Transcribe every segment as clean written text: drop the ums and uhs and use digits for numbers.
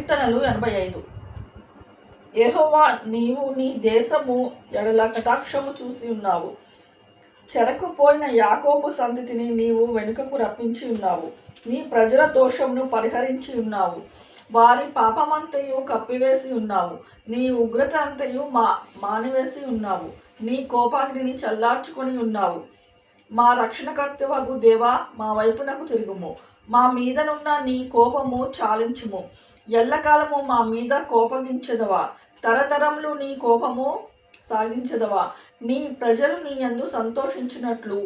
కీర్తనలు 85. యెహోవా, నీవు నీ దేశము ఎడల కటాక్షము చూసి ఉన్నావు. చెరకుపోయిన యాకోబు సంతతిని నీవు వెనుకకు రప్పించి ఉన్నావు. నీ ప్రజల దోషమును పరిహరించి ఉన్నావు. వారి పాపమంతయు కప్పివేసి ఉన్నావు. నీ ఉగ్రత అంతయు మానివేసి ఉన్నావు. నీ కోపాగ్నిని చల్లార్చుకొని ఉన్నావు. మా రక్షణకర్తవగు దేవా, మా వైపునకు తిరుగుము. మా మీదనున్న నీ కోపము చాలించుము. ఎల్లకాలము మా మీద కోపగించదవా? తరతరములు నీ కోపము సాగించదవా? నీ ప్రజలు నీ యందు సంతోషించినట్లు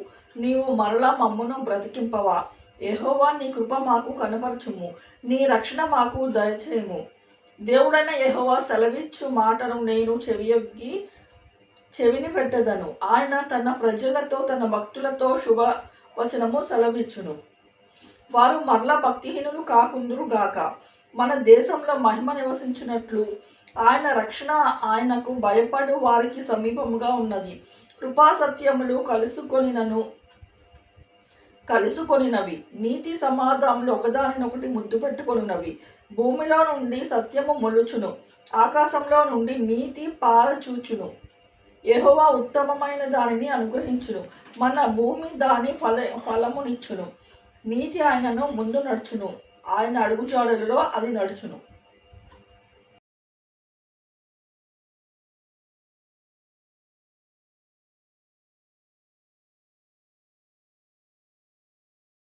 నీవు మరలా మమ్మును బ్రతికింపవా? యెహోవా, నీ కృప మాకు కనపరచుము. నీ రక్షణ మాకు దయచేయము. దేవుడైన యెహోవా సెలవిచ్చు మాటను నేను చెవిని పెట్టదను. ఆయన తన ప్రజలతో తన భక్తులతో శుభవచనము సెలవిచ్చును. వారు మరలా భక్తిహీనులు కాకుందురు గాక. మన దేశంలో మహిమ నివసించినట్లు ఆయన రక్షణ ఆయనకు భయపడు వారికి సమీపముగా ఉన్నది. కృపాసత్యములు కలుసుకొనినవి, నీతి సమాధానములు ఒకదానినొకటి ముద్దు పెట్టుకొనినవి. భూమిలో నుండి సత్యము మొలుచును, ఆకాశంలో నుండి నీతి పారచూచును. యెహోవా ఉత్తమమైన దానిని అనుగ్రహించును, మన భూమి దాని ఫలమునిచ్చును. నీతి ఆయనను ముందు నడుచును, ఆయన అడుగుజాడలలో అది నడుచును.